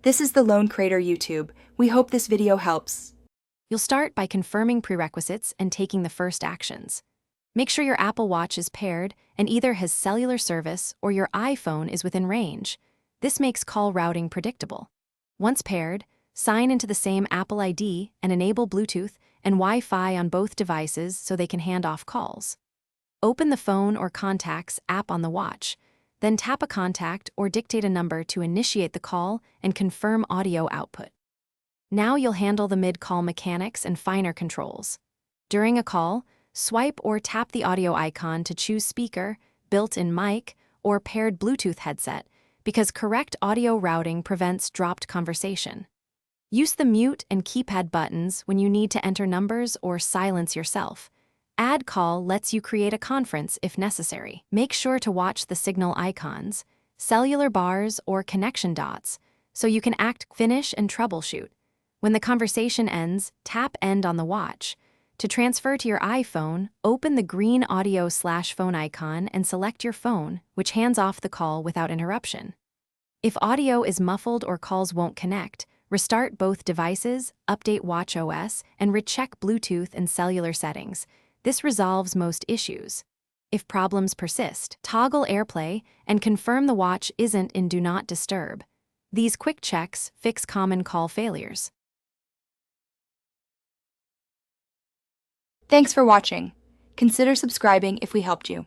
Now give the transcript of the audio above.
This is the Lone Crater YouTube. We hope this video helps. You'll start by confirming prerequisites and taking the first actions. Make sure your Apple Watch is paired and either has cellular service or your iPhone is within range. This makes call routing predictable. Once paired, sign into the same Apple ID and enable Bluetooth and Wi-Fi on both devices so they can hand off calls. Open the Phone or Contacts app on the watch, then tap a contact or dictate a number to initiate the call and confirm audio output. Now you'll handle the mid-call mechanics and finer controls. During a call, swipe or tap the audio icon to choose speaker, built-in mic, or paired Bluetooth headset, because correct audio routing prevents dropped conversation. Use the mute and keypad buttons when you need to enter numbers or silence yourself. Add Call lets you create a conference if necessary. Make sure to watch the signal icons, cellular bars, or connection dots, so you can finish and troubleshoot. When the conversation ends, tap End on the watch. To transfer to your iPhone, open the green audio/phone icon and select your phone, which hands off the call without interruption. If audio is muffled or calls won't connect, restart both devices, update watchOS, and recheck Bluetooth and cellular settings. This resolves most issues. If problems persist, toggle AirPlay and confirm the watch isn't in Do Not Disturb. These quick checks fix common call failures. Thanks for watching. Consider subscribing if we helped you.